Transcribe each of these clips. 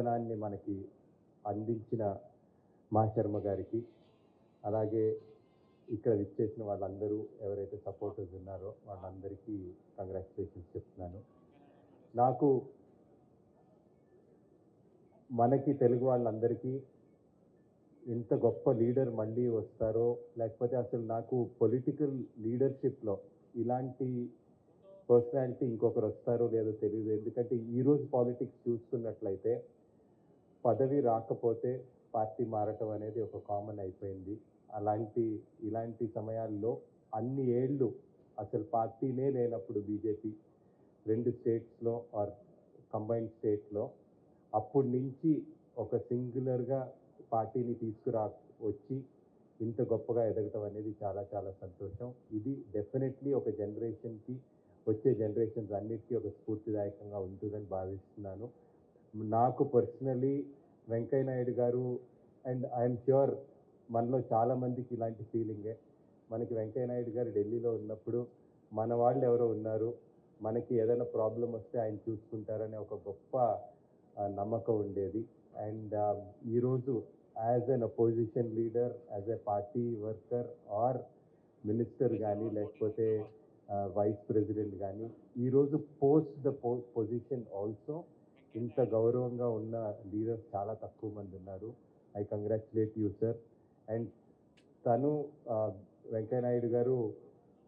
విధానాన్ని మనకి అందించిన మా శర్మ గారికి, అలాగే ఇక్కడ విచ్చేసిన వాళ్ళందరూ ఎవరైతే సపోర్టర్స్ ఉన్నారో వాళ్ళందరికీ కంగ్రాచులేషన్స్ చెప్తున్నాను. నాకు మనకి తెలుగు వాళ్ళందరికీ ఇంత గొప్ప లీడర్ మళ్ళీ వస్తారో, లేకపోతే అసలు నాకు పొలిటికల్ లీడర్షిప్లో ఇలాంటి పర్సనాలిటీ ఇంకొకరు వస్తారో లేదో తెలియదు. ఎందుకంటే ఈరోజు పాలిటిక్స్ చూసుకున్నట్లయితే పదవి రాకపోతే పార్టీ మారటం అనేది ఒక కామన్ అయిపోయింది. ఇలాంటి సమయాల్లో అన్ని ఏళ్ళు అసలు పార్టీనే లేనప్పుడు బీజేపీ 2 స్టేట్స్లో ఆర్ కంబైన్డ్ స్టేట్లో అప్పటి నుంచి ఒక సింగులర్గా పార్టీని వచ్చి ఇంత గొప్పగా ఎదగటం అనేది చాలా చాలా సంతోషం. ఇది డెఫినెట్లీ ఒక జనరేషన్కి, వచ్చే జనరేషన్స్ అన్నిటికీ ఒక స్ఫూర్తిదాయకంగా ఉంటుందని భావిస్తున్నాను. నాకు పర్సనలీ వెంకయ్య నాయుడు గారు అండ్ ఐఎమ్ ష్యూర్ మనలో చాలామందికి ఇలాంటి ఫీలింగే. మనకి వెంకయ్య నాయుడు గారు ఢిల్లీలో ఉన్నప్పుడు మన వాళ్ళు ఎవరో ఉన్నారు, మనకి ఏదైనా ప్రాబ్లం వస్తే ఆయన చూసుకుంటారనే ఒక గొప్ప నమ్మకం ఉండేది. అండ్ ఈరోజు as an opposition leader, as a party worker are minister కానీ లేకపోతే వైస్ ప్రెసిడెంట్ కానీ ఈరోజు పోస్ట్ ద పొజిషన్ ఆల్సో ఇంత గౌరవంగా ఉన్న లీడర్స్ చాలా తక్కువ మంది ఉన్నారు. I congratulate you sir. And తను వెంకయ్య నాయుడు గారు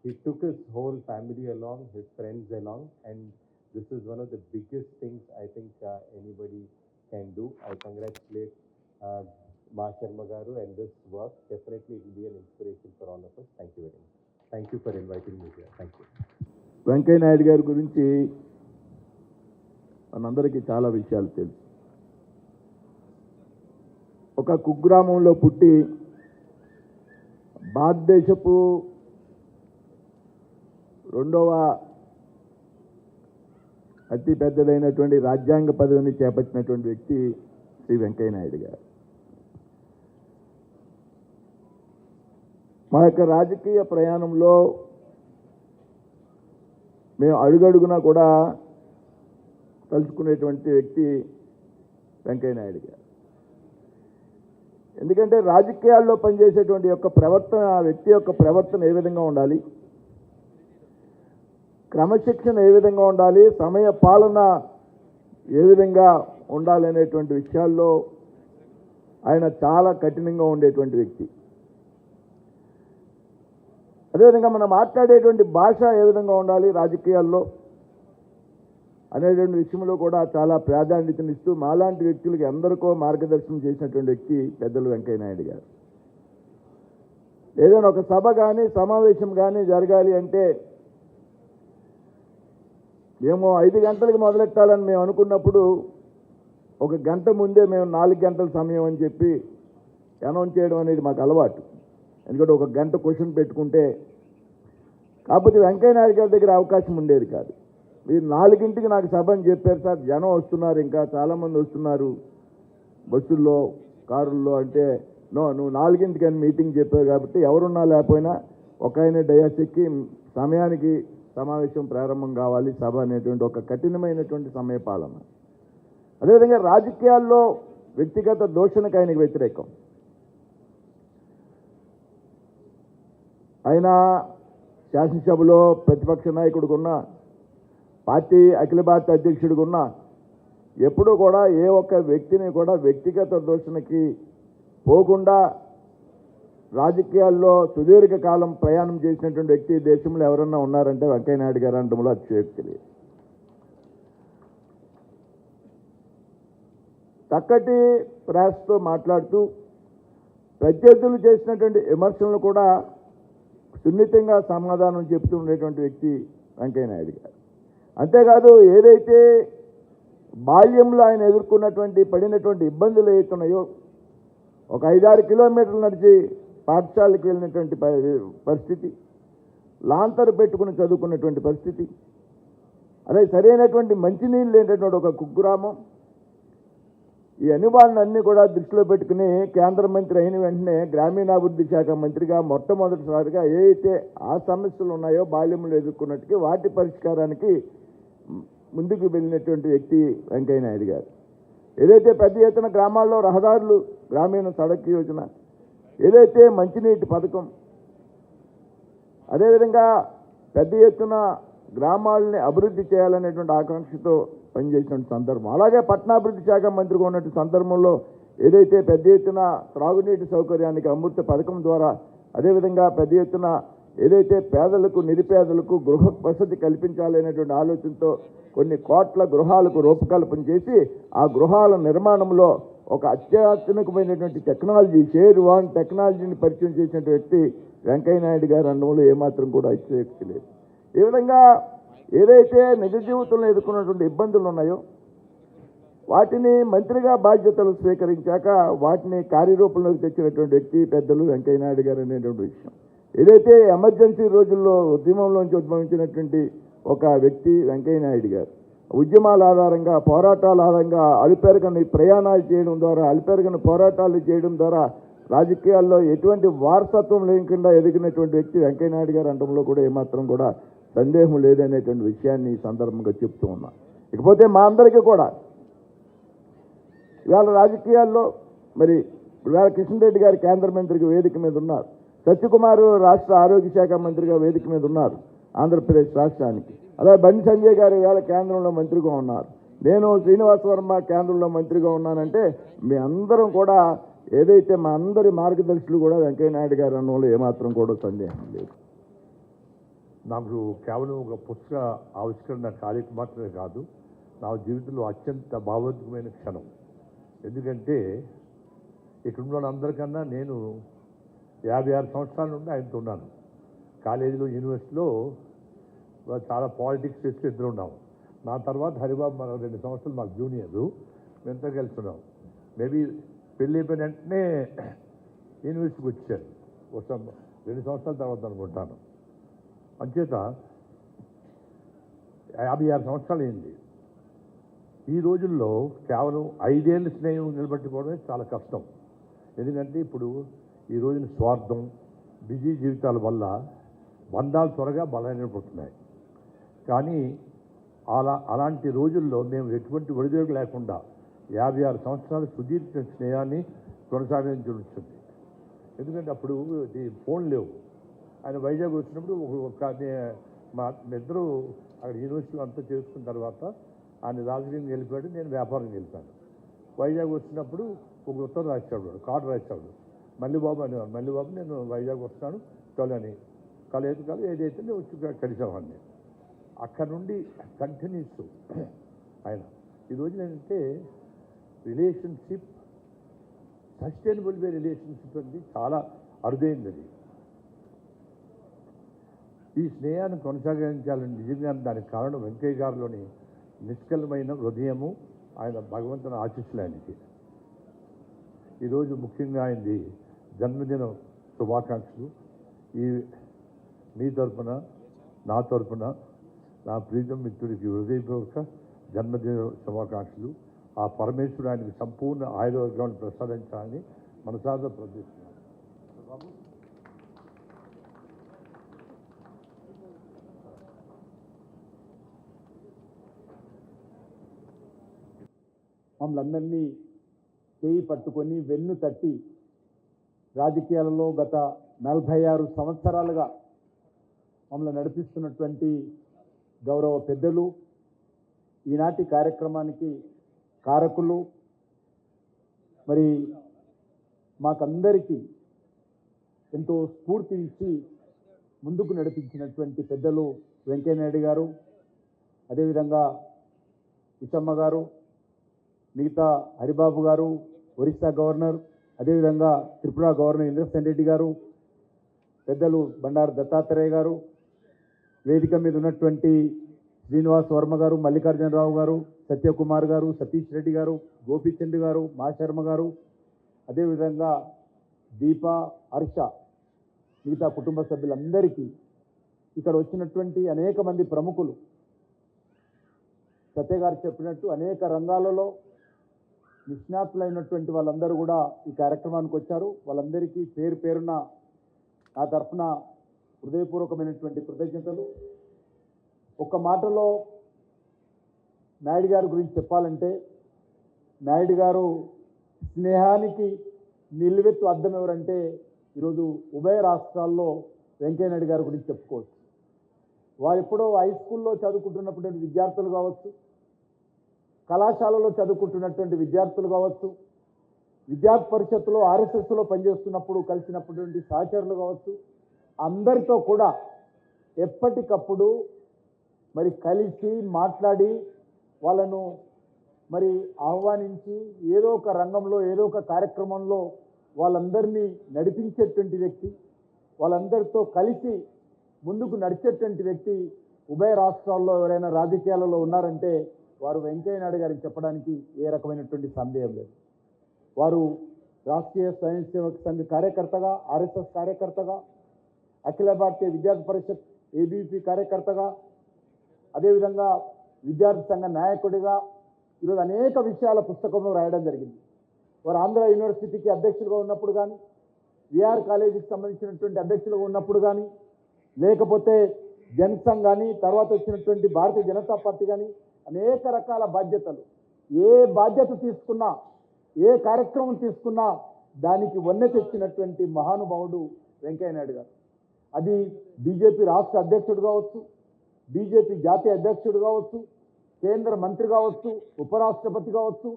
he took his whole family along, his friends along, and this is one of the biggest things I think anybody can do. I congratulate Ma Sharma garu and this work. Definitely it will be an inspiration for all of us. Thank you very much. Thank you for inviting me here. Thank you. Venkaiah Naidu గారి గురించి మనందరికీ చాలా విషయాలు తెలుసు. ఒక కుగ్రామంలో పుట్టి భారతదేశపు 2వ అతి పెద్దదైనటువంటి రాజ్యాంగ పదవిని చేపట్టినటువంటి వ్యక్తి శ్రీ వెంకయ్య నాయుడు గారు. మా యొక్క రాజకీయ ప్రయాణంలో మేము అడుగడుగునా కూడా తలుచుకునేటువంటి వ్యక్తి వెంకయ్య నాయుడు గారు. ఎందుకంటే రాజకీయాల్లో పనిచేసేటువంటి యొక్క ప్రవర్తన, ఆ వ్యక్తి యొక్క ప్రవర్తన ఏ విధంగా ఉండాలి, క్రమశిక్షణ ఏ విధంగా ఉండాలి, సమయ పాలన ఏ విధంగా ఉండాలి అనేటువంటి విషయాల్లో ఆయన చాలా కఠినంగా ఉండేటువంటి వ్యక్తి. అదేవిధంగా మనం మాట్లాడేటువంటి భాష ఏ విధంగా ఉండాలి రాజకీయాల్లో అనేటువంటి విషయంలో కూడా చాలా ప్రాధాన్యతనిస్తూ మాలాంటి వ్యక్తులకి ఎందరికో మార్గదర్శనం చేసినటువంటి వ్యక్తి పెద్దలు వెంకయ్య నాయుడు గారు. ఏదైనా ఒక సభ కానీ సమావేశం కానీ జరగాలి అంటే మేము 5 గంటలకు మొదలెట్టాలని మేము అనుకున్నప్పుడు 1 గంట ముందే మేము 4 గంటల సమయం అని చెప్పి అనౌన్స్ చేయడం అనేది మాకు అలవాటు. ఎందుకంటే 1 గంట క్వశ్చన్ పెట్టుకుంటే, కాకపోతే వెంకయ్య నాయుడు గారి దగ్గర అవకాశం ఉండేది కాదు. మీరు 4ంటికి నాకు సభ అని చెప్పారు సార్, జనం వస్తున్నారు, ఇంకా చాలామంది వస్తున్నారు బస్సుల్లో కారుల్లో అంటే, నువ్వు 4ంటికి అని మీటింగ్ చెప్పావు కాబట్టి ఎవరున్నా లేకపోయినా ఒక ఆయన డయాస్ ఎక్కి సమయానికి సమావేశం ప్రారంభం కావాలి సభ అనేటువంటి ఒక కఠినమైనటువంటి సమయ పాలన. అదేవిధంగా రాజకీయాల్లో వ్యక్తిగత దూషణకు ఆయనకు వ్యతిరేకం. ఆయన శాసనసభలో ప్రతిపక్ష నాయకుడిగా ఉన్న, పార్టీ అఖిల భారత అధ్యక్షుడిగా ఉన్న, ఎప్పుడూ కూడా ఏ ఒక్క వ్యక్తిని కూడా వ్యక్తిగత దూషణకి పోకుండా రాజకీయాల్లో సుదీర్ఘకాలం ప్రయాణం చేసినటువంటి వ్యక్తి దేశంలో ఎవరన్నా ఉన్నారంటే వెంకయ్య నాయుడు గారు అనడంలో అతిశయోక్తి లేదు. చక్కటి ప్రాసతో మాట్లాడుతూ ప్రత్యర్థులు చేసినటువంటి విమర్శలను కూడా సున్నితంగా సమాధానం చెప్తూ ఉండేటువంటి వ్యక్తి వెంకయ్య నాయుడు గారు. అంతేకాదు, ఏదైతే బాల్యంలో ఆయన ఎదుర్కొన్నటువంటి పడినటువంటి ఇబ్బందులు ఏవైతున్నాయో, ఒక 5-6 కిలోమీటర్లు నడిచి పాఠశాలకు వెళ్ళినటువంటి పరిస్థితి, లాంతరు పెట్టుకుని చదువుకున్నటువంటి పరిస్థితి, అదే సరైనటువంటి మంచినీళ్ళు లేనటువంటి ఒక కుగ్రామం, ఈ అనుభవాలన్నీ కూడా దృష్టిలో పెట్టుకుని కేంద్ర మంత్రి అయిన వెంటనే గ్రామీణాభివృద్ధి శాఖ మంత్రిగా మొట్టమొదటిసారిగా ఏవైతే ఆ సమస్యలు ఉన్నాయో బాల్యంలో ఎదుర్కొన్నట్టుగా వాటి పరిష్కారానికి ముందుకు వెళ్ళినటువంటి వ్యక్తి వెంకయ్య నాయుడు గారు. ఏదైతే పెద్ద ఎత్తున గ్రామాల్లో రహదారులు, గ్రామీణ సడక్ యోజన, ఏదైతే మంచినీటి పథకం, అదేవిధంగా పెద్ద ఎత్తున గ్రామాలని అభివృద్ధి చేయాలనేటువంటి ఆకాంక్షతో పనిచేసిన సందర్భం. అలాగే పట్టణాభివృద్ధి శాఖ మంత్రిగా ఉన్నటువంటి సందర్భంలో ఏదైతే పెద్ద ఎత్తున త్రాగునీటి సౌకర్యానికి అమృత పథకం ద్వారా, అదేవిధంగా పెద్ద ఎత్తున ఏదైతే పేదలకు, నిరుపేదలకు గృహ వసతి కల్పించాలనేటువంటి ఆలోచనతో కొన్ని కోట్ల గృహాలకు రూపకల్పన చేసి ఆ గృహాల నిర్మాణంలో ఒక అత్యాధునికమైనటువంటి టెక్నాలజీ, షేర్ వాన్ టెక్నాలజీని పరిచయం చేసిన వ్యక్తి వెంకయ్య నాయుడు గారు అనడంలో ఏమాత్రం కూడా అతిశయోక్తి లేదు. ఈ విధంగా ఏదైతే నిజ జీవితంలో ఎదుర్కొన్నటువంటి ఇబ్బందులు ఉన్నాయో వాటిని మంత్రిగా బాధ్యతలు స్వీకరించాక వాటిని కార్యరూపంలోకి తెచ్చినటువంటి వ్యక్తి పెద్దలు వెంకయ్య నాయుడు గారు అనేటువంటి విషయం. ఏదైతే ఎమర్జెన్సీ రోజుల్లో ఉద్యమంలోంచి ఉద్భవించినటువంటి ఒక వ్యక్తి వెంకయ్య నాయుడు గారు, ఉద్యమాల ఆధారంగా, పోరాటాల ఆధారంగా అలుపెరగని ప్రయాణాలు చేయడం ద్వారా, అలుపెరగని పోరాటాలు చేయడం ద్వారా రాజకీయాల్లో ఎటువంటి వారసత్వం లేకుండా ఎదిగినటువంటి వ్యక్తి వెంకయ్య నాయుడు గారు అనడంలో కూడా ఏమాత్రం కూడా సందేహం లేదనేటువంటి విషయాన్ని ఈ సందర్భంగా చెప్తూ ఉన్నా. ఇకపోతే మా అందరికీ కూడా ఇవాళ రాజకీయాల్లో మరి ఇవాళ కిషన్ రెడ్డి గారు కేంద్ర మంత్రిగా వేదిక మీద ఉన్నారు, సత్యకుమార్ రాష్ట్ర ఆరోగ్య శాఖ మంత్రిగా వేదిక మీద ఉన్నారు ఆంధ్రప్రదేశ్ రాష్ట్రానికి. అలాగే బండి సంజయ్ గారు ఇవాళ కేంద్రంలో మంత్రిగా ఉన్నారు, నేను శ్రీనివాస్ వర్మ కేంద్రంలో మంత్రిగా ఉన్నానంటే మీ అందరం కూడా ఏదైతే మా అందరి మార్గదర్శులు కూడా వెంకయ్య నాయుడు గారు అనడంలో ఏమాత్రం కూడా సందేహం లేదు. నాకు కేవలం ఒక పుస్తక ఆవిష్కరణ కార్యక్రమం మాత్రమే కాదు, నా జీవితంలో అత్యంత భావోద్వేగమైన క్షణం. ఎందుకంటే ఇక్కడ ఉన్న అందరికన్నా నేను 56 సంవత్సరాల నుండి ఆయనతో ఉన్నాను. కాలేజీలో, యూనివర్సిటీలో చాలా పాలిటిక్స్ చేస్తూ ఇద్దరు ఉన్నాము. నా తర్వాత హరిబాబు మన 2 సంవత్సరాలు మాకు జూనియరు, మేమంతా కలిసి ఉన్నాం. మేబీ పెళ్ళి అయిపోయిన వెంటనే యూనివర్సిటీకి వచ్చారు, ఒక 2 సంవత్సరాల తర్వాత అనుకుంటాను. అంచేత 56 సంవత్సరాలు అయింది. ఈ రోజుల్లో కేవలం 5 ఏళ్ళ స్నేహం నిలబెట్టుకోవడమే చాలా కష్టం. ఎందుకంటే ఇప్పుడు ఈ రోజున స్వార్థం, బిజీ జీవితాల వల్ల బంధాలు త్వరగా బలహీనపడుతున్నాయి. కానీ అలాంటి రోజుల్లో మేము ఎటువంటి ఒడిదొడుకు లేకుండా 56 సంవత్సరాల సుదీర్ఘ స్నేహాన్ని కొనసాగించి ఉంటుంది. ఎందుకంటే అప్పుడు ఫోన్ లేవు. ఆయన వైజాగ్ వచ్చినప్పుడు మా ఇద్దరు అక్కడ యూనివర్సిటీలో అంతా చేసుకున్న తర్వాత ఆయన రాజకీయం వెళ్ళిపోయాడు, నేను వ్యాపారం వెళ్ళిపోయాను. వైజాగ్ వచ్చినప్పుడు ఒక ఉత్తరం రాసేవాడు, కార్డు రాసేవాడు, మల్లిబాబు అనేవాడు. మల్లిబాబు నేను వైజాగ్ వస్తాను కలని, కలేదు ఏదైతే నేను వచ్చి కలిసేవాడిని. అక్కడ నుండి కంటిన్యూస్ ఆయన. ఈ రోజున ఏంటంటే రిలేషన్షిప్, సస్టైనబుల్ వే రిలేషన్షిప్ అనేది చాలా అరుదైంది. ఈ స్నేహాన్ని కొనసాగించాలని నిజంగా దానికి కారణం వెంకయ్య గారిలోని నిష్కలమైన హృదయము, ఆయన భగవంతుని ఆశీస్సులు ఆయనకి. ఈరోజు ముఖ్యంగా ఆయనది జన్మదిన శుభాకాంక్షలు. ఈ మీ తరఫున, నా తరఫున, నా ప్రీతం మిత్రుడికి హృదయపూర్వక జన్మదిన శుభాకాంక్షలు. ఆ పరమేశ్వరుడు ఆయనకి సంపూర్ణ ఆయుర్వర్గాన్ని ప్రసాదించాలని మనసారా ప్రార్థిస్తున్నాను. మమ్మల్ని అందరినీ చేయి పట్టుకొని వెన్ను తట్టి రాజకీయాలలో గత 46 సంవత్సరాలుగా మమ్మల్ని నడిపిస్తున్నటువంటి గౌరవ పెద్దలు, ఈనాటి కార్యక్రమానికి కారకులు, మరి మాకందరికీ ఎంతో స్ఫూర్తి ఇచ్చి ముందుకు నడిపించినటువంటి పెద్దలు వెంకయ్య నాయుడు గారు, అదేవిధంగా విషమ్మ గారు, మిగతా హరిబాబు గారు, ఒరిస్సా గవర్నర్, అదేవిధంగా త్రిపుర గవర్నర్ ఇంద్రసేన్ రెడ్డి గారు, పెద్దలు బండారు దత్తాత్రేయ గారు, వేదిక మీద ఉన్నటువంటి శ్రీనివాస్ వర్మ గారు, మల్లికార్జునరావు గారు, సత్యకుమార్ గారు, సతీష్ రెడ్డి గారు, గోపీచంద్ గారు, మా శర్మ గారు, అదేవిధంగా దీప, హర్ష, మిగతా కుటుంబ సభ్యులందరికీ, ఇక్కడ వచ్చినటువంటి అనేక మంది ప్రముఖులు, సత్య గారు చెప్పినట్టు అనేక రంగాలలో నిష్ణాతులైనటువంటి వాళ్ళందరూ కూడా ఈ కార్యక్రమానికి వచ్చారు. వాళ్ళందరికీ పేరు పేరున నా తరఫున హృదయపూర్వకమైనటువంటి కృతజ్ఞతలు. ఒక్క మాటలో నాయుడు గారి గురించి చెప్పాలంటే నాయుడు గారు స్నేహానికి నిలువెత్తు అద్దం ఎవరంటే ఈరోజు ఉభయ రాష్ట్రాల్లో వెంకయ్యనాయుడు గారి గురించి చెప్పుకోవచ్చు. వారు ఎప్పుడో హై స్కూల్లో చదువుకుంటున్నటువంటి విద్యార్థులు కావచ్చు, కళాశాలలో చదువుకుంటున్నటువంటి విద్యార్థులు కావచ్చు, విద్యార్థి పరిషత్తులో ఆర్ఎస్ఎస్లో పనిచేస్తున్నప్పుడు కలిసినటువంటి సహచరులు కావచ్చు, అందరితో కూడా ఎప్పటికప్పుడు మరి కలిసి మాట్లాడి వాళ్ళను మరి ఆహ్వానించి ఏదో ఒక రంగంలో ఏదో ఒక కార్యక్రమంలో వాళ్ళందరినీ నడిపించేటువంటి వ్యక్తి, వాళ్ళందరితో కలిసి ముందుకు నడిచేటువంటి వ్యక్తి ఉభయ రాష్ట్రాల్లో ఎవరైనా రాజకీయాలలో ఉన్నారంటే వారు వెంకయ్యనాయుడు గారిని చెప్పడానికి ఏ రకమైనటువంటి సందేహం లేదు. వారు రాష్ట్రీయ స్వయం సేవక సంఘ కార్యకర్తగా, ఆర్ఎస్ఎస్ కార్యకర్తగా, అఖిల భారతీయ విద్యార్థి పరిషత్ ఏబీపీ కార్యకర్తగా, అదేవిధంగా విద్యార్థి సంఘ నాయకుడిగా ఈరోజు అనేక విషయాల పుస్తకంలో రాయడం జరిగింది. వారు ఆంధ్ర యూనివర్సిటీకి అధ్యక్షులుగా ఉన్నప్పుడు కానీ, విఆర్ కాలేజీకి సంబంధించినటువంటి అధ్యక్షులుగా ఉన్నప్పుడు కానీ, లేకపోతే జనసంఘ్ కానీ, తర్వాత వచ్చినటువంటి భారతీయ జనతా పార్టీ కానీ అనేక రకాల బాధ్యతలు, ఏ బాధ్యత తీసుకున్నా, ఏ కార్యక్రమం తీసుకున్నా దానికి వన్నె తెచ్చినటువంటి మహానుభావుడు వెంకయ్యనాయుడు గారు. అది బీజేపీ రాష్ట్ర అధ్యక్షుడు కావచ్చు, బీజేపీ జాతీయ అధ్యక్షుడు కావచ్చు, కేంద్ర మంత్రి కావచ్చు, ఉపరాష్ట్రపతి కావచ్చు,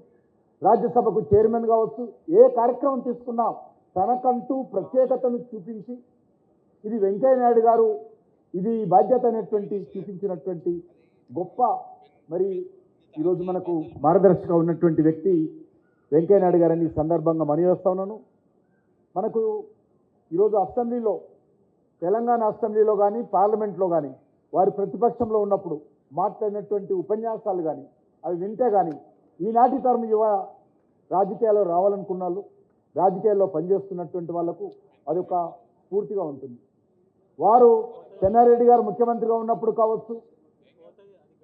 రాజ్యసభకు చైర్మన్ కావచ్చు, ఏ కార్యక్రమం తీసుకున్నా తనకంటూ ప్రత్యేకతను చూపించి ఇది వెంకయ్యనాయుడు గారు, ఇది బాధ్యత అనేటువంటి చూపించినటువంటి గొప్ప మరి ఈరోజు మనకు మార్గదర్శకంగా ఉన్నటువంటి వ్యక్తి వెంకయ్యనాయుడు గారని ఈ సందర్భంగా మనవేస్తా ఉన్నాను. మనకు ఈరోజు అసెంబ్లీలో, తెలంగాణ అసెంబ్లీలో కానీ పార్లమెంట్లో కానీ వారు ప్రతిపక్షంలో ఉన్నప్పుడు మాట్లాడినటువంటి ఉపన్యాసాలు కానీ అవి వింటే కానీ ఈనాటి తరం యువ రాజకీయాల్లో రావాలనుకున్న వాళ్ళు, రాజకీయాల్లో పనిచేస్తున్నటువంటి వాళ్లకు అదొక స్ఫూర్తిగా ఉంటుంది. వారు చెన్నారెడ్డి గారు ముఖ్యమంత్రిగా ఉన్నప్పుడు కావచ్చు,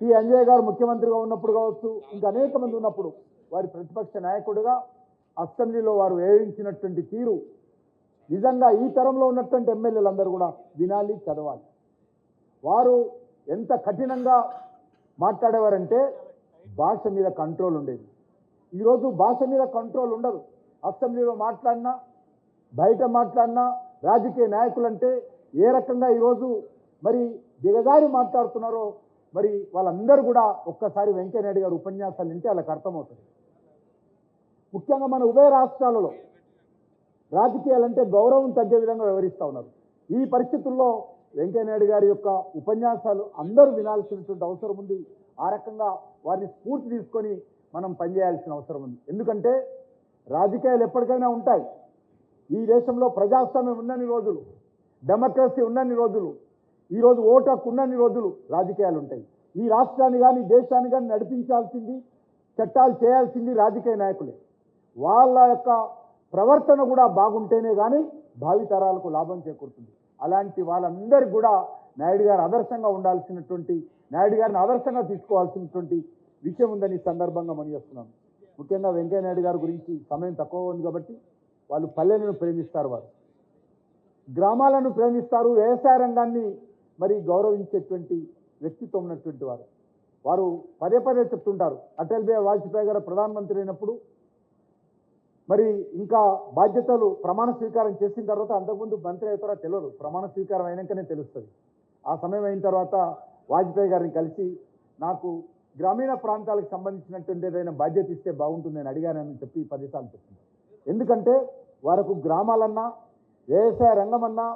టి అంజయ్ గారు ముఖ్యమంత్రిగా ఉన్నప్పుడు కావచ్చు, ఇంకా అనేక మంది ఉన్నప్పుడు వారి ప్రతిపక్ష నాయకుడిగా అసెంబ్లీలో వారు వేయించినటువంటి తీరు నిజంగా ఈ తరంలో ఉన్నటువంటి ఎమ్మెల్యేలందరూ కూడా వినాలి, చదవాలి. వారు ఎంత కఠినంగా మాట్లాడేవారంటే భాష మీద కంట్రోల్ ఉండేది. ఈరోజు భాష మీద కంట్రోల్ ఉండదు. అసెంబ్లీలో మాట్లాడినా, బయట మాట్లాడినా రాజకీయ నాయకులంటే ఏ రకంగా ఈరోజు మరి దిగజారి మాట్లాడుతున్నారో మరి వాళ్ళందరూ కూడా ఒక్కసారి వెంకయ్యనాయుడు గారు ఉపన్యాసాలు వింటే వాళ్ళకి అర్థమవుతుంది. ముఖ్యంగా మన ఉభయ రాష్ట్రాలలో రాజకీయాలంటే గౌరవం తగ్గే విధంగా వ్యవహరిస్తూ ఉన్నారు. ఈ పరిస్థితుల్లో వెంకయ్యనాయుడు గారి యొక్క ఉపన్యాసాలు అందరూ వినాల్సినటువంటి అవసరం ఉంది. ఆ రకంగా వారిని స్ఫూర్తి తీసుకొని మనం పనిచేయాల్సిన అవసరం ఉంది. ఎందుకంటే రాజకీయాలు ఎప్పటికైనా ఉంటాయి. ఈ దేశంలో ప్రజాస్వామ్యం ఉన్నన్ని రోజులు, డెమోక్రసీ ఉన్నన్ని రోజులు, ఈరోజు ఓటు హక్కు ఉన్నన్ని రోజులు రాజకీయాలు ఉంటాయి. ఈ రాష్ట్రాన్ని కానీ దేశాన్ని కానీ నడిపించాల్సింది, చట్టాలు చేయాల్సింది రాజకీయ నాయకులే. వాళ్ళ యొక్క ప్రవర్తన కూడా బాగుంటేనే కానీ భావితరాలకు లాభం చేకూరుతుంది. అలాంటి వాళ్ళందరికీ కూడా నాయుడు గారు ఆదర్శంగా ఉండాల్సినటువంటి, నాయుడు గారిని ఆదర్శంగా తీసుకోవాల్సినటువంటి విషయం ఉందని ఈ సందర్భంగా మనం చేస్తున్నాను. ముఖ్యంగా వెంకయ్యనాయుడు గారి గురించి సమయం తక్కువ ఉంది కాబట్టి వాళ్ళు పల్లెలను ప్రేమిస్తారు, వారు గ్రామాలను ప్రేమిస్తారు, వ్యవసాయ రంగాన్ని మరి గౌరవించేటువంటి వ్యక్తిత్వం ఉన్నటువంటి వారు. వారు పదే పదే చెప్తుంటారు, అటల్ బిహారీ వాజ్పేయి గారు ప్రధానమంత్రి అయినప్పుడు మరి ఇంకా బాధ్యతలు ప్రమాణ స్వీకారం చేసిన తర్వాత, అంతకుముందు మంత్రి అవుతారో తెలియదు, ప్రమాణ స్వీకారం అయినాకనే తెలుస్తుంది. ఆ సమయం అయిన తర్వాత వాజ్పేయి గారిని కలిసి నాకు గ్రామీణ ప్రాంతాలకు సంబంధించినటువంటి ఏదైనా బాధ్యత ఇస్తే బాగుంటుంది నేను అడిగానని చెప్పి 10 సార్లు చెప్తున్నారు. ఎందుకంటే వారికి గ్రామాలన్నా, వ్యవసాయ రంగమన్నా,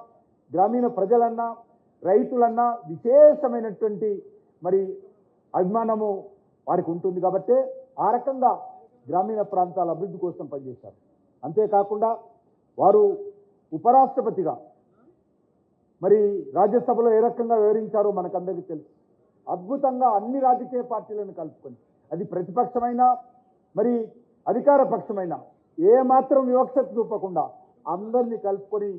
గ్రామీణ ప్రజలన్నా, రైతులన్నా విశేషమైనటువంటి మరి అభిమానము వారికి ఉంటుంది. కాబట్టి ఆ రకంగా గ్రామీణ ప్రాంతాల అభివృద్ధి కోసం పనిచేశారు. అంతేకాకుండా వారు ఉపరాష్ట్రపతిగా మరి రాజ్యసభలో ఏ రకంగా వివరించారో మనకందరికీ తెలుసు. అద్భుతంగా అన్ని రాజకీయ పార్టీలను కలుపుకొని, అది ప్రతిపక్షమైనా మరి అధికార పక్షమైనా ఏ మాత్రం వివక్షత చూపకుండా అందరినీ కలుపుకొని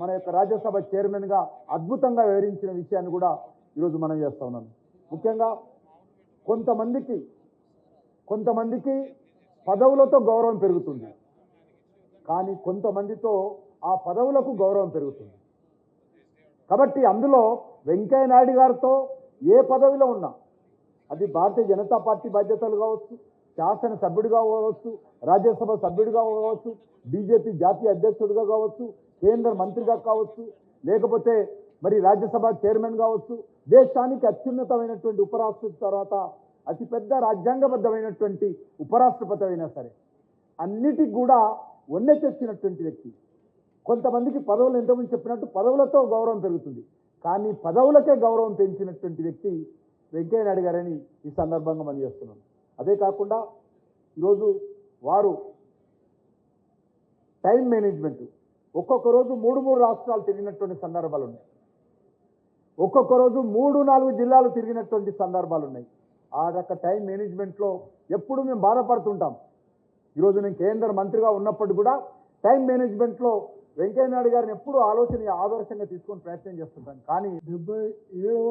మన యొక్క రాజ్యసభ చైర్మన్గా అద్భుతంగా వివరించిన విషయాన్ని కూడా ఈరోజు మనం చేస్తూ ఉన్నాను. ముఖ్యంగా కొంతమందికి పదవులతో గౌరవం పెరుగుతుంది, కానీ కొంతమందితో ఆ పదవులకు గౌరవం పెరుగుతుంది. కాబట్టి అందులో వెంకయ్య నాయుడు గారితో ఏ పదవిలో ఉన్నా, అది భారతీయ జనతా పార్టీ బాధ్యతలు కావచ్చు, శాసనసభ్యుడిగా కావచ్చు, రాజ్యసభ సభ్యుడిగా కావచ్చు, బీజేపీ జాతీయ అధ్యక్షుడిగా కావచ్చు, కేంద్ర మంత్రిగా కావచ్చు, లేకపోతే మరి రాజ్యసభ చైర్మన్ కావచ్చు, దేశానికి అత్యున్నతమైనటువంటి ఉపరాష్ట్రపతి తర్వాత అతిపెద్ద రాజ్యాంగబద్ధమైనటువంటి ఉపరాష్ట్రపతి అయినా సరే అన్నిటికి కూడా వన్నె తెచ్చినటువంటి వ్యక్తి. కొంతమందికి పదవులు ఎంతమంది చెప్పినట్టు పదవులతో గౌరవం పెరుగుతుంది, కానీ పదవులకే గౌరవం పెంచినటువంటి వ్యక్తి వెంకయ్య నాయుడు గారని ఈ సందర్భంగా మనం చేస్తున్నాం. అదే కాకుండా ఈరోజు వారు టైం మేనేజ్మెంట్ ఒక్కొక్క రోజు 3 రాష్ట్రాలు తిరిగినటువంటి సందర్భాలు ఉన్నాయి, ఒక్కొక్క రోజు 3-4 జిల్లాలు తిరిగినటువంటి సందర్భాలు ఉన్నాయి. ఆ రక టైం మేనేజ్మెంట్లో ఎప్పుడు మేము బాధపడుతుంటాం. ఈరోజు నేను కేంద్ర మంత్రిగా ఉన్నప్పటికీ కూడా టైం మేనేజ్మెంట్లో వెంకయ్య నాయుడు గారిని ఎప్పుడూ ఆదర్శంగా తీసుకొని ప్రయత్నం చేస్తుంటాను. కానీ 77వ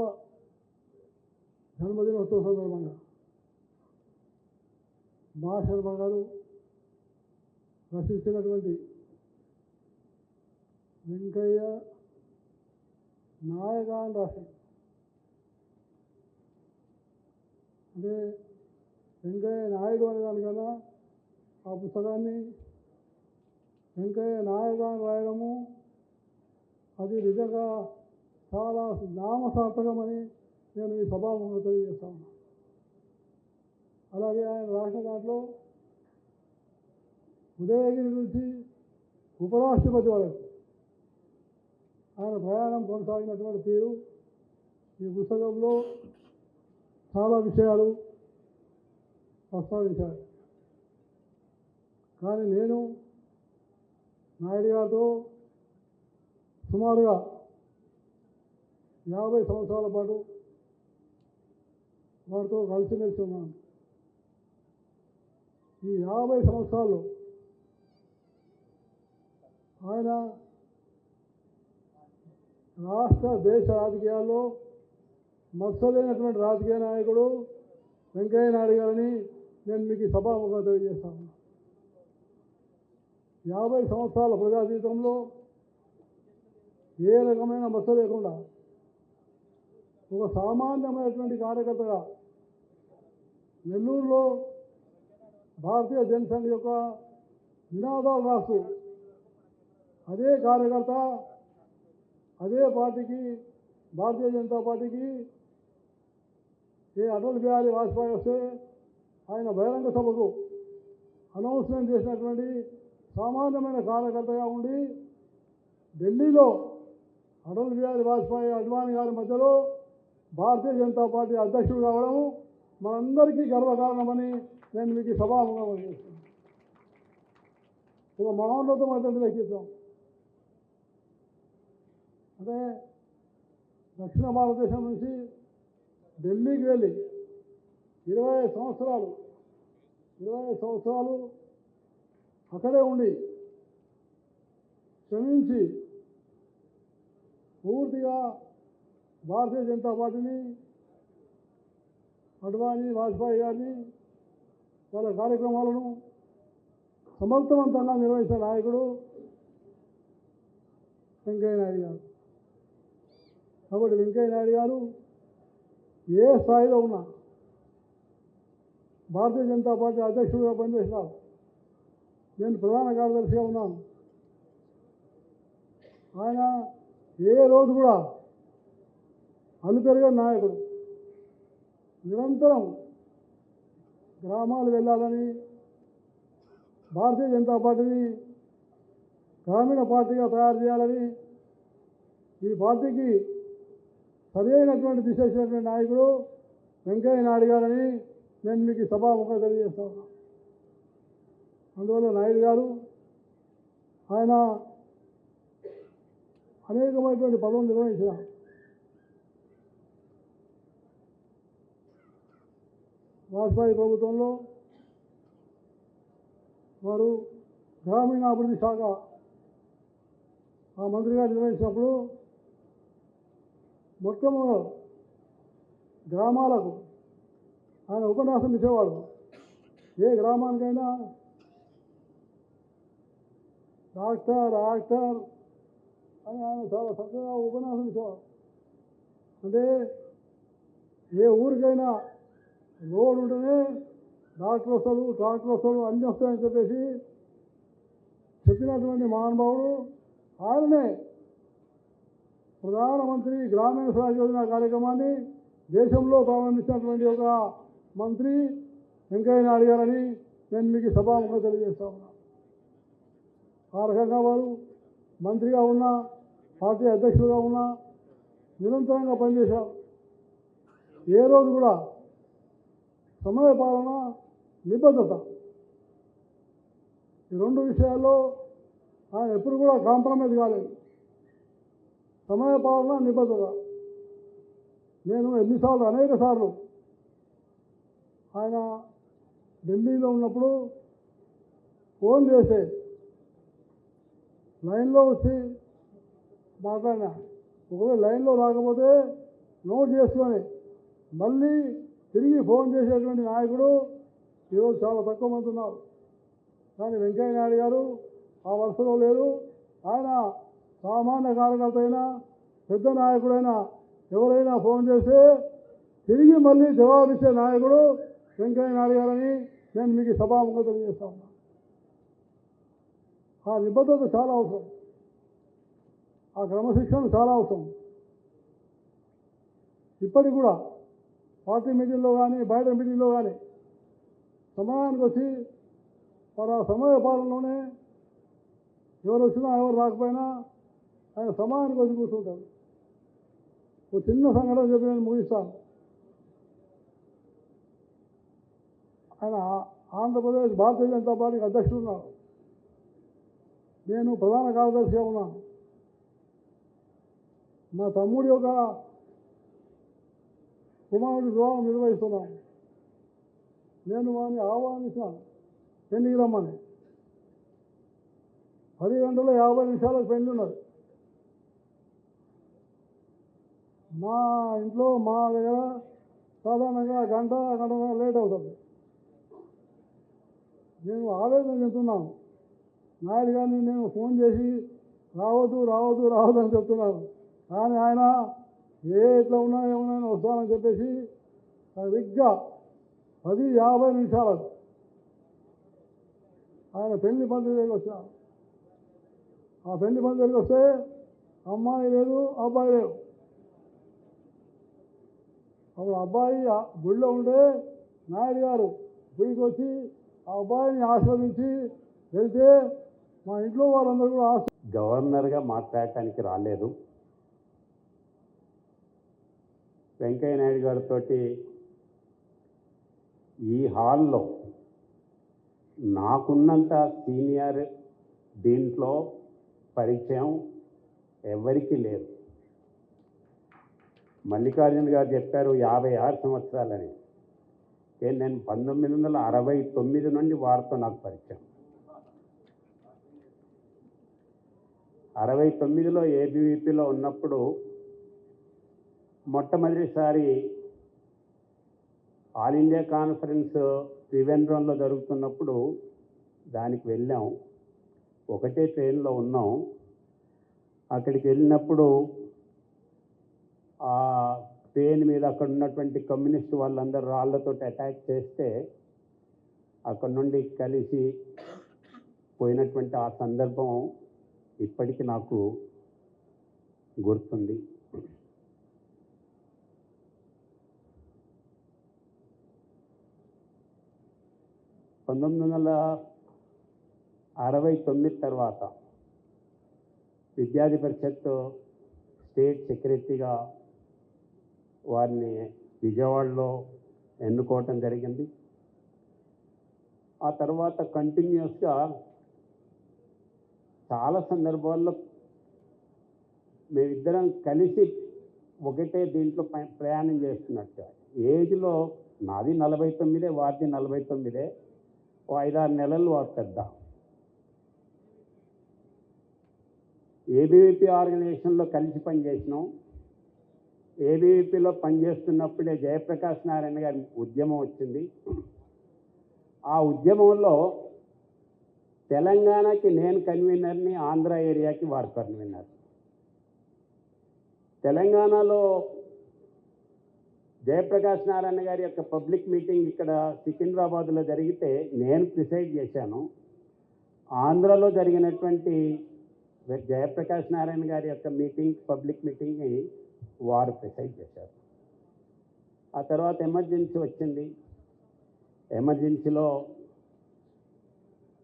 జన్మదినోత్సవ సందర్భంగా మా శర్మ గారు రచించినటువంటి వెంకయ్య నాయక అని రాశారు. అంటే వెంకయ్య నాయుడు అనే దానికన్నా ఆ పుస్తకాన్ని వెంకయ్య నాయక అని రాయడము అది నిజంగా చాలా నామసార్థకమని నేను ఈ సభాముఖంగా తెలియజేస్తాను. అలాగే ఆయన రాసిన దాంట్లో ఉదయగిరి నుంచి ఉపరాష్ట్రపతి వరకు ఆయన ప్రయాణం కొనసాగినటువంటి తీరు ఈ పుస్తకంలో చాలా విషయాలు ప్రస్తావించారు. కానీ నేను నాయుడు గారితో సుమారుగా 50 సంవత్సరాల పాటు వారితో కలిసిమెలిసి ఉన్నాను. ఈ 50 సంవత్సరాల్లో ఆయన రాష్ట్ర దేశ రాజకీయాల్లో మత్సలేనటువంటి రాజకీయ నాయకుడు వెంకయ్య నాయుడు గారిని నేను మీకు సభాముఖంగా తెలియజేస్తాను. 50 సంవత్సరాల ప్రజా జీవితంలో ఏ రకమైన మచ్చ లేకుండా ఒక సామాన్యమైనటువంటి కార్యకర్తగా నెల్లూరులో భారతీయ జనసంఘ యొక్క నినాదాలు రాస్తూ అదే కార్యకర్త అదే పార్టీకి భారతీయ జనతా పార్టీకి అటల్ బిహారీ వాజ్పేయి వస్తే ఆయన బహిరంగ సభకు అనౌన్స్మెంట్ చేసినటువంటి సామాన్యమైన కార్యకర్తగా ఉండి ఢిల్లీలో అటల్ బిహారీ వాజ్పేయి అడ్వాణి గారి మధ్యలో భారతీయ జనతా పార్టీ అధ్యక్షుడు కావడం మనందరికీ గర్వకారణమని నేను మీకు సభాముఖంగా చేస్తాను. ఒక మహోన్నతమైనటువంటి వ్యక్తిత్వం. అంటే దక్షిణ భారతదేశం నుంచి ఢిల్లీకి వెళ్ళి 25 సంవత్సరాలు అక్కడే ఉండి శ్రమించి పూర్తిగా భారతీయ జనతా పార్టీని అడ్వాణి వాజ్పేయి గారిని వాళ్ళ కార్యక్రమాలను సమర్థవంతంగా నిర్వహించిన నాయకుడు వెంకయ్య నాయుడు గారు. కాబట్టి వెంకయ్య నాయుడు గారు ఏ స్థాయిలో ఉన్నా భారతీయ జనతా పార్టీ అధ్యక్షుడిగా పనిచేసినారు. నేను ప్రధాన కార్యదర్శిగా ఉన్నాను. ఆయన ఏ రోజు కూడా అలుపెరగని నాయకుడు. నిరంతరం గ్రామాలు వెళ్ళాలని భారతీయ జనతా పార్టీని గ్రామీణ పార్టీగా తయారు చేయాలని ఈ పార్టీకి సరైనటువంటి దిశ ఇచ్చినటువంటి నాయకుడు వెంకయ్య నాయుడు గారని నేను మీకు సభాముఖంగా తెలియజేస్తాను. అందువల్ల నాయుడు గారు ఆయన అనేకమైనటువంటి పదవులు నిర్వహించిన వాజ్పేయి ప్రభుత్వంలో వారు గ్రామీణాభివృద్ధి శాఖ ఆ మంత్రిగా నిర్వహించినప్పుడు మొట్టమొదటి గ్రామాలకు ఆయన ఉపన్యాసం ఇచ్చేవాడు. ఏ గ్రామానికైనా డాక్టర్ అని ఆయన చాలా చక్కగా ఉపన్యాసం ఇచ్చేవాడు. అంటే ఏ ఊరికైనా రోడ్డు ఉంటేనే డాక్టర్ వస్తారు, ట్రాక్టర్ వస్తారు, అన్నీ వస్తాయని చెప్పేసి చెప్పినటువంటి మహానుభావుడు ఆయననే ప్రధానమంత్రి గ్రామీణ సహాయ యోజన కార్యక్రమాన్ని దేశంలో ప్రారంభించినటువంటి ఒక మంత్రి వెంకయ్య నాయుడు గారని నేను మీకు సభాముఖంగా తెలియజేస్తా ఉన్నా. ఆ రకంగా వారు మంత్రిగా ఉన్నా, పార్టీ అధ్యక్షులుగా ఉన్నా నిరంతరంగా పనిచేశారు. ఏ రోజు కూడా సమయ పాలన, నిబద్ధత, ఈ రెండు విషయాల్లో ఆయన ఎప్పుడు కూడా కాంప్రమైజ్ కాలేదు. సమయ పాలన, నిబద్ధత. నేను ఎన్నిసార్లు, అనేక సార్లు ఆయన ఢిల్లీలో ఉన్నప్పుడు ఫోన్ చేస్తే లైన్లో వచ్చి మాట్లాడినా. ఒకవేళ లైన్లో రాకపోతే నోట్ చేసుకొని మళ్ళీ తిరిగి ఫోన్ చేసేటువంటి నాయకుడు ఈరోజు చాలా తక్కువ మంది ఉన్నారు. కానీ వెంకయ్య నాయుడు గారు ఆ వరుసలో లేరు. ఆయన సామాన్య కార్యకర్త అయినా, పెద్ద నాయకుడైనా ఎవరైనా ఫోన్ చేస్తే తిరిగి మళ్ళీ జవాబిచ్చే నాయకుడు వెంకయ్య నాయుడు గారని నేను మీకు సభాముఖంగా తెలియజేస్తా ఉన్నా. ఆ నిబద్ధత చాలా అవసరం, ఆ క్రమశిక్షణ చాలా అవసరం. ఇప్పటికి కూడా పార్టీ మీటింగ్లో కానీ, బయట మీటింగ్లో కానీ సమయానికి వచ్చి మరి ఆ సమయ పాలనలోనే ఎవరు వచ్చినా ఎవరు రాకపోయినా ఆయన సమయానికి వచ్చి కూర్చుంటారు. ఒక చిన్న సంఘటన చెప్పి నేను ముగిస్తాను. ఆయన ఆంధ్రప్రదేశ్ భారతీయ జనతా పార్టీకి అధ్యక్షుడు ఉన్నారు. నేను ప్రధాన కార్యదర్శిగా ఉన్నాను. మా తమ్ముడి యొక్క కుమారుడి వివాహం నిర్వహిస్తున్నాను. నేను వారిని ఆహ్వానించాను పెళ్లికి రమ్మని. 10 గంటల 50 నిమిషాలకు పెళ్లి ఉన్నది. మా ఇంట్లో మా దగ్గర సాధారణంగా గంటన్నర లేట్ అవుతుంది. నేను ఆవేదన చెందుతున్నాను. నాయుడు గారిని నేను ఫోన్ చేసి రావద్దు అని చెప్తున్నాను. కానీ ఆయన ఎట్లా ఉన్నా ఏమన్నా వస్తానని చెప్పేసి సరిగ్గా 10:50 నిమిషాలకు ఆయన పెళ్లి పందిరి దగ్గరికి వచ్చాను. ఆ పెళ్లి పందిరి దగ్గరికి వస్తే అమ్మాయి లేదు, అబ్బాయి లేవు. అప్పుడు అబ్బాయి గుడిలో ఉంటే నాయుడు గారు గుడికి వచ్చి ఆ అబ్బాయిని ఆశీర్వదించి వెళ్తే మా ఇంట్లో వాళ్ళందరూ కూడా గవర్నర్గా మాట్లాడటానికి రాలేదు. వెంకయ్య నాయుడు గారితో ఈ హాల్లో నాకున్నంత సీనియర్ దీంట్లో పరిచయం ఎవరికీ లేదు. మల్లికార్జున గారు చెప్పారు 56 సంవత్సరాలని. నేను 1969 నుండి వారితో నాకు పరిచయం. 69లో ఏబీవీపీలో ఉన్నప్పుడు మొట్టమొదటిసారి ఆల్ ఇండియా కాన్ఫరెన్స్ త్రివేంద్రంలో జరుగుతున్నప్పుడు దానికి వెళ్ళాం. ఒకటే ట్రైన్లో ఉన్నాం. అక్కడికి వెళ్ళినప్పుడు ఆ ట్రైన్ మీద అక్కడ ఉన్నటువంటి కమ్యూనిస్ట్ వాళ్ళందరూ రాళ్లతో అటాక్ చేస్తే అక్కడ నుండి కలిసి పోయినటువంటి ఆ సందర్భం ఇప్పటికీ నాకు గుర్తుంది. పంతొమ్మిది 1969 తర్వాత విద్యార్థి పరిషత్ స్టేట్ సెక్రటరీగా వారిని విజయవాడలో ఎన్నుకోవటం జరిగింది. ఆ తర్వాత కంటిన్యూస్గా చాలా సందర్భాల్లో మేమిద్దరం కలిసి ఒకటే దీంట్లో ప్రయాణం చేస్తున్నట్టు. ఏజ్లో నాది 49, వారిది 49. ఓ 5-6 నెలలు వారు పెద్ద. ఏబీవీపీ ఆర్గనైజేషన్లో కలిసి పనిచేసినాం. ఏబీవీపీలో పనిచేస్తున్నప్పుడే జయప్రకాష్ నారాయణ గారి ఉద్యమం వచ్చింది. ఆ ఉద్యమంలో తెలంగాణకి నేను కన్వీనర్ని, ఆంధ్ర ఏరియాకి వారు కన్వీనర్. తెలంగాణలో జయప్రకాష్ నారాయణ గారి యొక్క పబ్లిక్ మీటింగ్ ఇక్కడ సికింద్రాబాద్లో జరిగితే నేను ప్రిసైడ్ చేశాను. ఆంధ్రలో జరిగినటువంటి జయప్రకాష్ నారాయణ గారి యొక్క పబ్లిక్ మీటింగ్ని వారు ప్రిసైడ్ చేశారు. ఆ తర్వాత ఎమర్జెన్సీ వచ్చింది. ఎమర్జెన్సీలో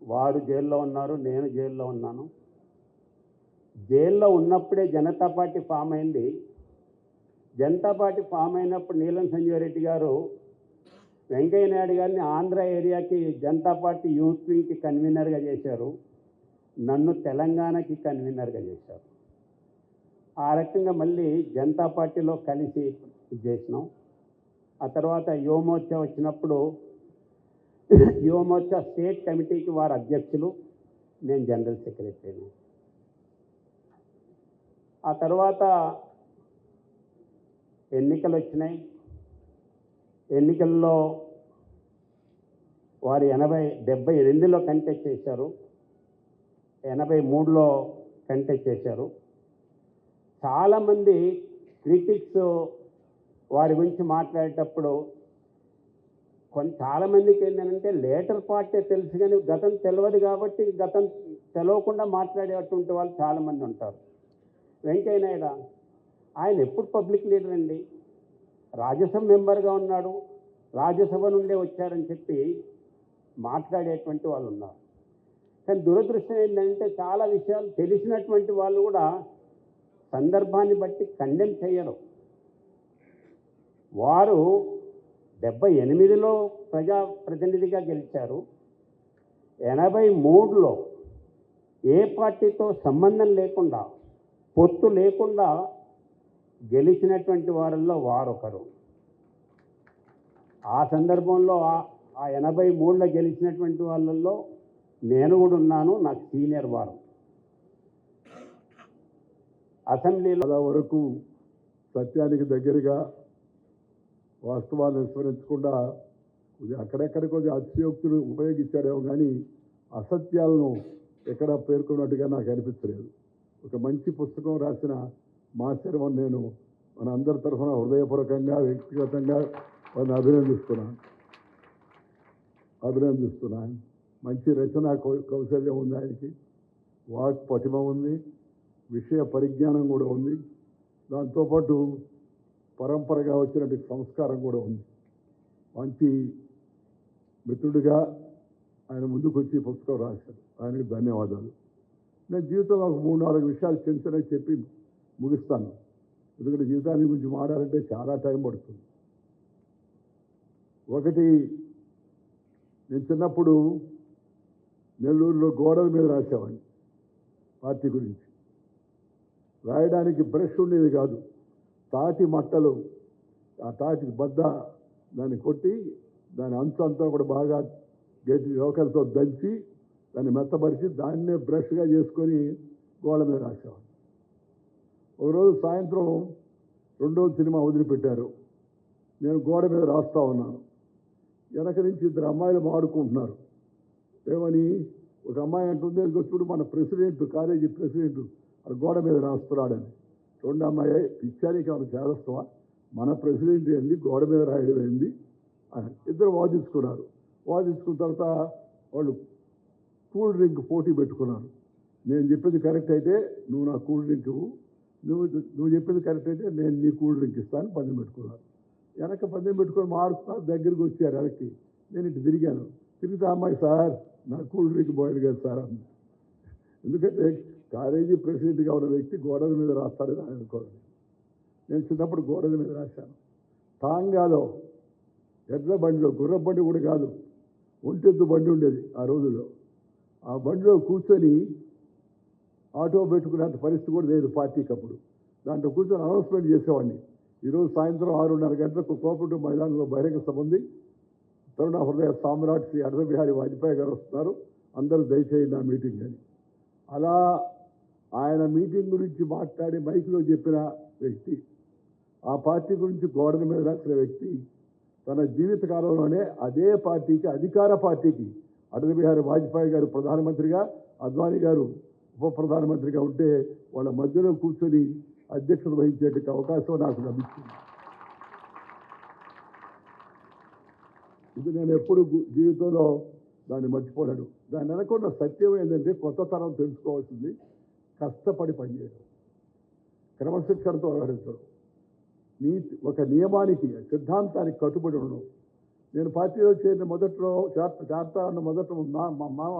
వారు జైల్లో ఉన్నారు, నేను జైల్లో ఉన్నాను. జైల్లో ఉన్నప్పుడే జనతా పార్టీ ఫామ్ అయింది. జనతా పార్టీ ఫామ్ అయినప్పుడు నీలం సంజీవ్ రెడ్డి గారు వెంకయ్య నాయుడు గారిని ఆంధ్ర ఏరియాకి జనతా పార్టీ యూత్ వింగ్కి కన్వీనర్గా చేశారు, నన్ను తెలంగాణకి కన్వీనర్గా చేశారు. ఆ రకంగా మళ్ళీ జనతా పార్టీలో కలిసి చేసినాం. ఆ తర్వాత యువమోర్చా వచ్చినప్పుడు యువమోర్చా స్టేట్ కమిటీకి వారు అధ్యక్షులు, నేను జనరల్ సెక్రటరీని. ఆ తర్వాత ఎన్నికలు వచ్చినాయి. ఎన్నికల్లో వారు 72లో కంటెస్ట్ చేశారు, 83లో కంటెస్ట్ చేశారు. చాలామంది క్రిటిక్స్ వారి గురించి మాట్లాడేటప్పుడు చాలామందికి ఏంటంటే లేటర్ పార్టీ తెలుసు కానీ గతం తెలియదు కాబట్టి గతం తెలవకుండా మాట్లాడేటువంటి వాళ్ళు చాలామంది ఉంటారు. వెంకయ్య నాయుడు ఆయన ఎప్పుడు పబ్లిక్ లీడర్ అండి, రాజ్యసభ మెంబర్గా ఉన్నాడు, రాజ్యసభ నుండే వచ్చారని చెప్పి మాట్లాడేటువంటి వాళ్ళు ఉన్నారు. కానీ దురదృష్టం ఏంటంటే చాలా విషయాలు తెలిసినటువంటి వాళ్ళు కూడా సందర్భాన్ని బట్టి కండెమ్ చేయరు. వారు 78లో ప్రజాప్రతినిధిగా గెలిచారు. 83లో ఏ పార్టీతో సంబంధం లేకుండా, పొత్తు లేకుండా గెలిచినటువంటి వారిలో వారొకరు. ఆ సందర్భంలో ఆ 83లో గెలిచినటువంటి వాళ్ళల్లో నేను కూడా ఉన్నాను, నాకు సీనియర్ వారు. అసెంబ్లీలో చాలా వరకు సత్యానికి దగ్గరగా వాస్తవాన్ని విస్మరించకుండా అక్కడెక్కడ కొద్దిగా అతిశయోక్తులు ఉపయోగించాడేమో కానీ అసత్యాలను ఎక్కడ పేర్కొన్నట్టుగా నాకు అనిపించలేదు. ఒక మంచి పుస్తకం రాసిన మాస్టర్ నేను మన అందరి తరఫున హృదయపూర్వకంగా వ్యక్తిగతంగా వారిని అభినందిస్తున్నాను. మంచి రచన కౌశల్యం ఉంది ఆయనకి, వాక్ పటిమ ఉంది, విషయ పరిజ్ఞానం కూడా ఉంది, దాంతోపాటు పరంపరగా వచ్చినటువంటి సంస్కారం కూడా ఉంది. మంచి మిత్రుడిగా ఆయన ముందుకు వచ్చి పుస్తకం రాశారు, ఆయనకు ధన్యవాదాలు. నేను జీవితంలో ఒక 3-4 విషయాలు చిన్న చెప్పి ముగిస్తాను, ఎందుకంటే జీవితాన్ని గురించి మాట్లాడాలంటే చాలా టైం పడుతుంది. ఒకటి, నేను చిన్నప్పుడు నెల్లూరులో గోడల మీద రాసేవాడిని పార్టీ గురించి. రాయడానికి బ్రష్ ఉండేది కాదు, తాటి మట్టలు, ఆ తాటి బద్ద దాన్ని కొట్టి దాని అంచు అంతా కూడా బాగా గట్టి రోకలతో దంచి దాన్ని మెత్తపరిచి దాన్నే బ్రష్గా చేసుకొని గోడ మీద రాసేవాడిని. ఒకరోజు సాయంత్రం 2వ సినిమా వదిలిపెట్టారు, నేను గోడ మీద రాస్తూ ఉన్నాను. వెనక నుంచి 2 అమ్మాయిలు మాడుకుంటున్నారు. ఏమని, ఒక అమ్మాయి అంటుంది, చూడు మన ప్రెసిడెంట్, కాలేజీ ప్రెసిడెంట్ ఆ గోడ మీద రాస్తున్నాడని. 2 అమ్మాయి, పిచ్చానికి ఆమె చేదస్తావా, మన ప్రెసిడెంట్ ఏంది గోడ మీద రాయడం ఏంది అని ఇద్దరు వాదించుకున్నారు. వాదించుకున్న తర్వాత వాళ్ళు కూల్ డ్రింక్ పోటీ పెట్టుకున్నారు. నేను చెప్పేది కరెక్ట్ అయితే నువ్వు నా కూల్ డ్రింక్ ఇవ్వు, నువ్వు చెప్పేది కరెక్ట్ అయితే నేను నీ కూల్ డ్రింక్ ఇస్తాను పందెం పెట్టుకున్నారు. వెనక పందెం పెట్టుకొని మాడుతున్నారు. దగ్గరికి వచ్చారు వెనక్కి. నేను ఇటు తిరిగాను. తిరిగితే అమ్మాయి, సార్ నా కూల్ డ్రింక్ బాయిల్ కాదు సార్ అన్న. ఎందుకంటే కాలేజీ ప్రెసిడెంట్గా ఉన్న వ్యక్తి గోడల మీద రాస్తాడని ఆయన అనుకోవాలి. నేను చిన్నప్పుడు గోడల మీద రాశాను. తాంగాలో ఎడ్ల బండిలో, గుర్ర బండి కూడా కాదు, ఒంటెద్దు బండి ఉండేది ఆ రోజుల్లో. ఆ బండిలో కూర్చొని ఆటో పెట్టుకునేంత పరిస్థితి కూడా లేదు పార్టీకి అప్పుడు. దాంట్లో కూర్చొని అనౌన్స్మెంట్ చేసేవాడిని. ఈరోజు సాయంత్రం 6:30 గంటలకు కోపట్టు మైదానంలో బహిరంగ సభ ఉంది, తరుణ హృదయ సామ్రాట్ శ్రీ అటల్ బిహారీ వాజ్పేయి గారు వస్తున్నారు, అందరూ దయచేయండి ఆ మీటింగ్ అని. అలా ఆయన మీటింగ్ గురించి మాట్లాడి మైక్లో చెప్పిన వ్యక్తి, ఆ పార్టీ గురించి గోడల మీద రాసిన వ్యక్తి, తన జీవిత కాలంలోనే అదే పార్టీకి, అధికార పార్టీకి, అటల్ బిహారీ వాజ్పేయి గారు ప్రధానమంత్రిగా, అద్వానీ గారు ఉప ప్రధానమంత్రిగా ఉంటే వాళ్ళ మధ్యలో కూర్చొని అధ్యక్షత వహించేట అవకాశం నాకు లభించింది. ఇది నేను ఎప్పుడు జీవితంలో దాన్ని మర్చిపోలేను. దాని వెనకున్న సత్యం ఏంటంటే కొత్త తరం తెలుసుకోవాల్సింది కష్టపడి పనిచేయడం, క్రమశిక్షణతో వ్యవహరించడం, ఒక నియమానికి సిద్ధాంతానికి కట్టుబడి ఉండడం. నేను పార్టీలో చేరిన మొదట్లో చేస్తాను మొదట మా మామ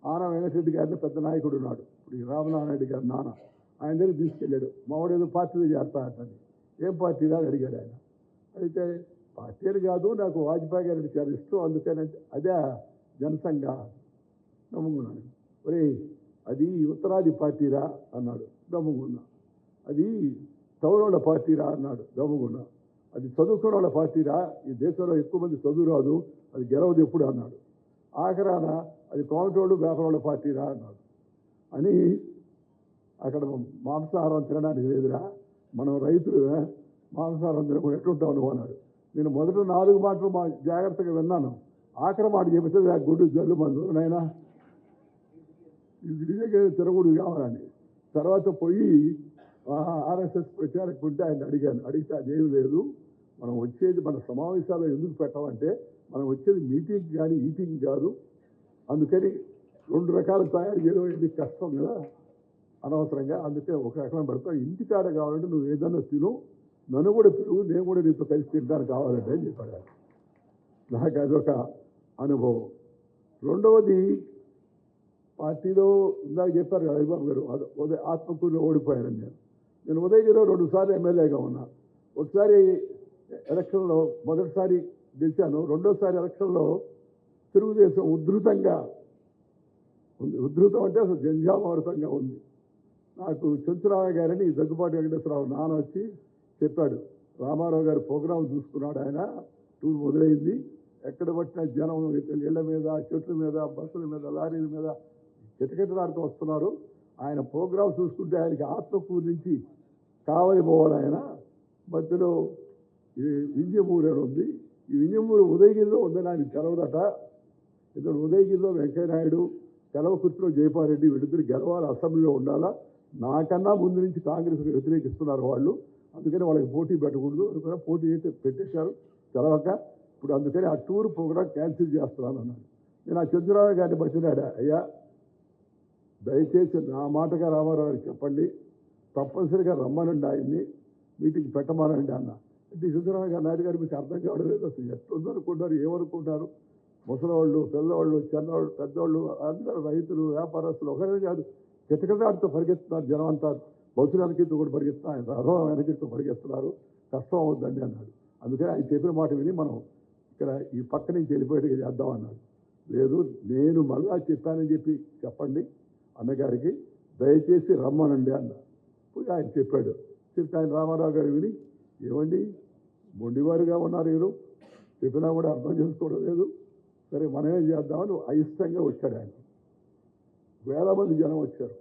ఆన వెంకటరెడ్డి గారిని పెద్ద నాయకుడు ఉన్నాడు, ఇప్పుడు ఈ రామనారాయణ గారి నాన్న, ఆయన దగ్గర తీసుకెళ్ళాడు. మావాడు ఏదో పార్టీలో చేస్తాడని. ఏం పార్టీలో అని అడిగాడు ఆయన. అయితే పార్టీలు కాదు, నాకు వాజ్పేయి గారిని చాలా ఇష్టం, అందుకని అదే జనసంఘ నమ్ముకున్నాను. ఒరే అది ఉత్తరాది పార్టీరా అన్నాడు, గమ్ముకున్నా. అది టౌన్ల పార్టీరా అన్నాడు, గమ్ముకున్నా. అది చదువుకున్న వాళ్ళ పార్టీరా, ఈ దేశంలో ఎక్కువ మంది చదువు రాదు, అది గెలవదు ఎప్పుడు అన్నాడు. ఆఖరాన అది కోమటోళ్ళు వ్యాపారాల పార్టీరా అన్నాడు. అని అక్కడ మాంసాహారం తినడానికి లేదురా, మనం రైతులు మాంసాహారం తినకుండా ఎట్లుంటావు నువ్వు అన్నాడు. నేను మొదట 4 మాటలు జాగ్రత్తగా విన్నాను, ఆఖరి మాట చెబితే గుడ్డు జల్లు మందు నైనా తినకూడదు కావాలని. తర్వాత పోయి ఆర్ఎస్ఎస్ ప్రచారకు ఉంటే ఆయన అడిగితే అదేమి లేదు, మనం వచ్చేది మన సమావేశాలు ఎందుకు పెట్టామంటే మనం వచ్చేది మీటింగ్ కానీ ఈటింగ్ కాదు, అందుకని 2 రకాలు తయారు చేయడం ఇది కష్టం కదా అనవసరంగా, అందుకే ఒక రకం పెడతాం. ఇంటికాడ కావాలంటే నువ్వు ఏదన్నా తిను, నన్ను కూడా పిలువు, నేను కూడా నీతో కలిసి తినడానికి కావాలంటే అని చెప్పాడు. నాకు అదొక అనుభవం. రెండవది పార్టీలో ఇందాక చెప్పారు కదా హరిబాబు గారు, ఆత్మకూరులో ఓడిపోయానని. నేను ఉదయగిరిలో 2 సార్లు ఎమ్మెల్యేగా ఉన్నా. ఒకసారి ఎలక్షన్లో మొదటిసారి గెలిచాను, రెండోసారి ఎలక్షన్లో తెలుగుదేశం ఉధృతంగా ఉంది. ఉధృతం అంటే అసలు జంజామారుతంగా ఉంది. నాకు చెంచురామయ్య గారని దగ్గుబాటి వెంకటేశ్వరరావు నాన్న వచ్చి చెప్పాడు, రామారావు గారు ప్రోగ్రాం చూసుకున్నాడు, ఆయన టూర్ మొదలైంది, ఎక్కడ పట్టిన జనం ఇళ్ళ మీద, చెట్ల మీద, బస్సుల మీద, లారీల మీద కిటకిటలాడుతూ వస్తున్నారు, ఆయన ప్రోగ్రాం చూసుకుంటే ఆయనకి ఆత్మకూరు నుంచి కావలి పోవాలి. ఆయన మధ్యలో వింజమూరు అని ఉంది, ఈ వింజమూరు ఉదయగిరిలో ఉందని ఆయన తెలవదట. ఇద్దరు ఉదయగిరిలో వెంకయ్యనాయుడు, తెలవకుర్తిలో జయపాల్రెడ్డి, వీళ్ళిద్దరు గెలవాలి, అసెంబ్లీలో ఉండాలా, నాకన్నా ముందు నుంచి కాంగ్రెస్కి వ్యతిరేకిస్తున్నారు వాళ్ళు, అందుకని వాళ్ళకి పోటీ పెట్టకూడదు, అందుకని పోటీ అయితే పెట్టేశారు తెలవక. ఇప్పుడు అందుకని ఆ టూర్ ప్రోగ్రాం క్యాన్సిల్ చేస్తున్నాను అన్నాడు. నేను ఆ చంద్రరావు గారిని బతినాడా, అయ్యా దయచేసి నా మాటగా రామారావు గారికి చెప్పండి, తప్పనిసరిగా రమ్మనండి, ఆయన్ని మీటింగ్ పెట్టమనండి అన్న. అంటే చంద్రరావు గారు నాయుడు గారు మీకు అర్థం కావడం లేదు, అసలు ఎట్లుందనుకుంటారు, ఏమనుకుంటారు, ముసలివాళ్ళు, పిల్లవాళ్ళు, చిన్నవాళ్ళు, పెద్దవాళ్ళు అందరూ రైతులు, వ్యాపారస్తులు ఒకరే కాదు, కిటకిటలాడుతూ పరిగెత్తున్నారు జనం అంతా, బస్సులు వెనకెత్తు కూడా పరిగెత్తున్నారు, ఆయన రథం వెనకెత్తు పరిగెత్తున్నారు, కష్టం అవుద్దండి అన్నాడు. అందుకని ఆయన చెప్పిన మాట విని మనం ఇక్కడ ఈ పక్క నుంచి వెళ్ళిపోయేట్టుగా చేద్దాం అన్నాడు. లేదు, నేను మళ్ళా చెప్పానని చెప్పండి అన్నగారికి, దయచేసి రమ్మనండి అన్న. పోయి ఆయన చెప్పాడు. చెప్తే ఆయన రామారావు గారు విని, ఏమండి మొండివారుగా ఉన్నారు వీరు, చెప్పినా కూడా అర్థం చేసుకోవడం లేదు, సరే మనమేం చేద్దామని అయిష్టంగా వచ్చాడు ఆయన. 1000 మంది జనం వచ్చారు.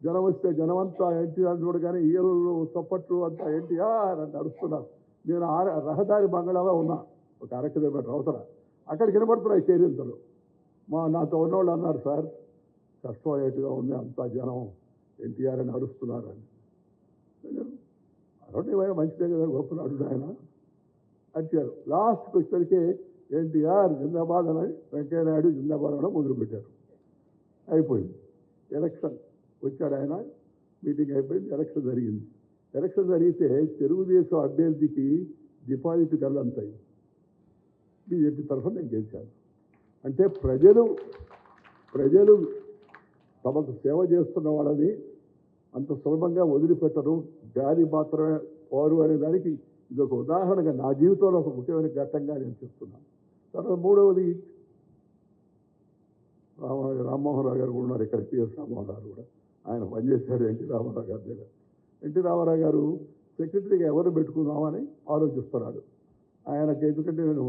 జనం వస్తే జనమంతా ఎన్టీఆర్ చూడగానే ఈయలు చప్పట్లు అంతా ఎన్టీఆర్ అని నడుస్తున్నారు. నేను రహదారి బంగాళాలో ఉన్నా, ఒక 1 కిలోమీటర్ అవతల, అక్కడికి వినపడుతున్నాయి కేరింతలు. నాతో ఉన్నవాళ్ళు అన్నారు, సార్ కష్టం అయ్యేట్టుగా ఉంది, అంతా జనం ఎన్టీఆర్ అని అరుస్తున్నారని. అరవై మంచిదే కదా, గొప్ప నటుడు ఆయన అడిచారు. లాస్ట్కి వచ్చేసరికి ఎన్టీఆర్ జిందాబాద్ అని, వెంకయ్యనాయుడు జిందాబాద్ అని మొదలుపెట్టారు. అయిపోయింది ఎలక్షన్. వచ్చాడు ఆయన, మీటింగ్ అయిపోయింది, ఎలక్షన్ జరిగింది. ఎలక్షన్ జరిగితే తెలుగుదేశం అభ్యర్థికి డిపాజిట్ గల్లంతాయి, బీజేపీ తరఫున నేను గెలిచాను. అంటే ప్రజలు తమకు సేవ చేస్తున్న వాళ్ళని అంత సులభంగా వదిలిపెట్టరు, గాలి మాత్రమే పోరు అనే దానికి ఇది ఒక ఉదాహరణగా నా జీవితంలో ఒక ముఖ్యమైన ఘట్టంగా నేను చెప్తున్నాను. తర్వాత మూడవది రామ్మోహన్ రావు గారు కూడా ఉన్నారు ఇక్కడ, పిఎస్ రామ్మోహన్ రావు కూడా, ఆయన పనిచేశారు ఎన్టీ రామారావు గారి దగ్గర. ఎన్టీ రామారావు గారు సెక్రటరీగా ఎవరు పెట్టుకుందామని ఆలోచిస్తున్నాడు. ఆయనకి ఎందుకంటే నేను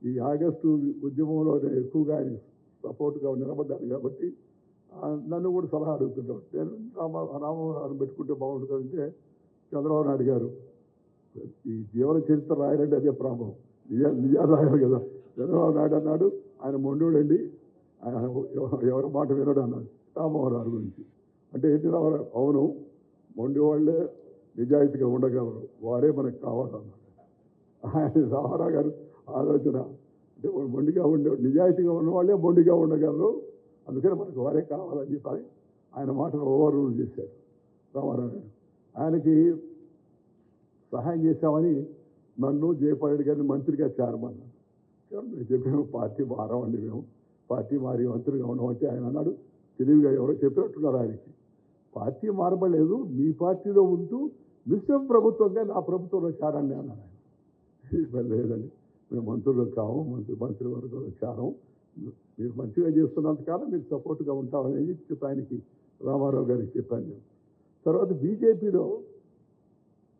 ఈ ఆగస్టు ఉద్యమంలో ఎక్కువగా ఆయన సపోర్ట్గా నిలబడ్డాను కాబట్టి నన్ను కూడా సలహా అడుగుతుంటాడు. నేను రామోహన్ పెట్టుకుంటే బాగుంటుందంటే చంద్రబాబు నాయుడు గారు ఈ జీవన చరిత్ర రాయాలంటే అదే ప్రాబ్లం, నిజాలు రాయాలి కదా. చంద్రబాబు నాయుడు అన్నాడు, ఆయన మొండోడండి, ఆయన ఎవరి మాట వినడు అన్నాడు రామ్మోహన్ రావు గురించి. అంటే ఎన్టీ రామారావు, అవును మొండి వాళ్ళే నిజాయితీగా ఉండగలరు, వారే మనకు కావాలన్నాడు. ఆయన రామారావు గారు ఆలోచన, అంటే వాళ్ళు మొండిగా నిజాయితీగా ఉన్నవాళ్ళే మొండిగా ఉండగలరు, అందుకని మనకు వారే కావాలని చెప్పి ఆయన మాటను ఓవర్ రూల్ చేశారు రామారావు గారు. ఆయనకి సహాయం చేశామని నన్ను జయపాల్ రెడ్డి గారిని మంత్రిగా చేరమన్నాను. మేము చెప్పాము పార్టీ మారమండి, మేము పార్టీ మారి మంత్రిగా ఉండమంటే ఆయన అన్నాడు, తెలివిగా ఎవరో చెప్పినట్టున్నారు ఆయనకి, పార్టీ మారబడలేదు, మీ పార్టీలో ఉంటూ మిశ్రమ ప్రభుత్వంగా నా ప్రభుత్వంలో చేరండి అన్నాను ఆయన. లేదండి, మేము మంత్రులు కాము, మంత్రివర్గంలో చేరం, మీరు మంచిగా చేస్తున్నంతకాలం మీకు సపోర్ట్గా ఉంటామని చెప్పి ఆయనకి రామారావు గారికి చెప్పాను నేను. తర్వాత బీజేపీలో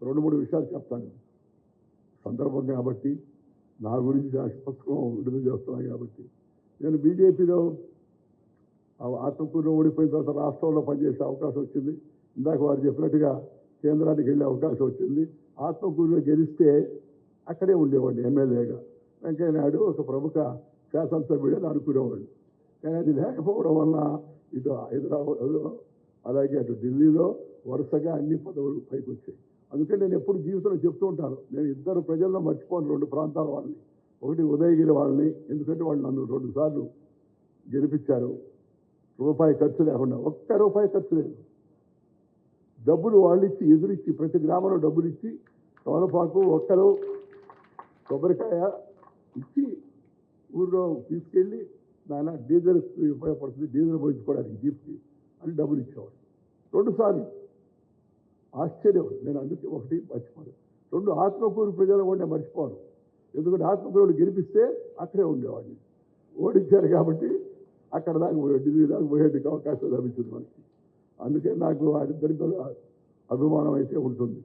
2-3 విషయాలు చెప్తాను సందర్భం కాబట్టి, నా గురించి పుస్తకం విడుదల చేస్తున్నాను కాబట్టి. నేను బీజేపీలో ఆత్మకూరులో ఓడిపోయిన తర్వాత రాష్ట్రంలో పనిచేసే అవకాశం వచ్చింది. ఇందాక వారు చెప్పినట్టుగా కేంద్రానికి వెళ్ళే అవకాశం వచ్చింది. ఆత్మకూరులో గెలిస్తే అక్కడే ఉండేవాడిని ఎమ్మెల్యేగా. వెంకయ్య నాయుడు ఒక ప్రముఖ శాసనసభ్యుడని అనుకునేవాళ్ళు. కానీ అది లేకపోవడం వల్ల ఇటు హైదరాబాద్లో అలాగే అటు ఢిల్లీలో వరుసగా అన్ని పదవులు పైకి వచ్చాయి. అందుకని నేను ఎప్పుడు జీవితంలో చెప్తూ ఉంటాను, నేను 2 ప్రజల్లో మర్చిపోను 2 ప్రాంతాల వాళ్ళని. ఒకటి ఉదయగిరి వాళ్ళని, ఎందుకంటే వాళ్ళు నన్ను 2 సార్లు గెలిపించారు, రూపాయి ఖర్చు లేకుండా, ఒక్క రూపాయి ఖర్చు లేదు. డబ్బులు వాళ్ళు ఇచ్చి ఎదురిచ్చి ప్రతి గ్రామంలో డబ్బులు ఇచ్చి తోలపాకు ఒక్కరు కొబ్బరికాయ ఇచ్చి ఊళ్ళో తీసుకెళ్ళి నాయన డీజిల్ ఉపయోగపడుతుంది, డీజిల్ పోయించుకోవడానికి జీప్కి అని డబ్బులు ఇచ్చేవాడు 2 సార్లు. ఆశ్చర్యం, నేను అందుకే ఒకటి మర్చిపోను. 2 ఆత్మకూరు ప్రజలు కూడా నేను మర్చిపోను, ఎందుకంటే ఆత్మకూరు గెలిపిస్తే అక్కడే ఉండేవాడిని. ఓడించారు కాబట్టి అక్కడ దాకా ఢిల్లీ దాకా పోయేటికి అవకాశం లభించింది మనకి. అందుకే నాకు వారిద్దరి అభిమానం అయితే ఉంటుంది.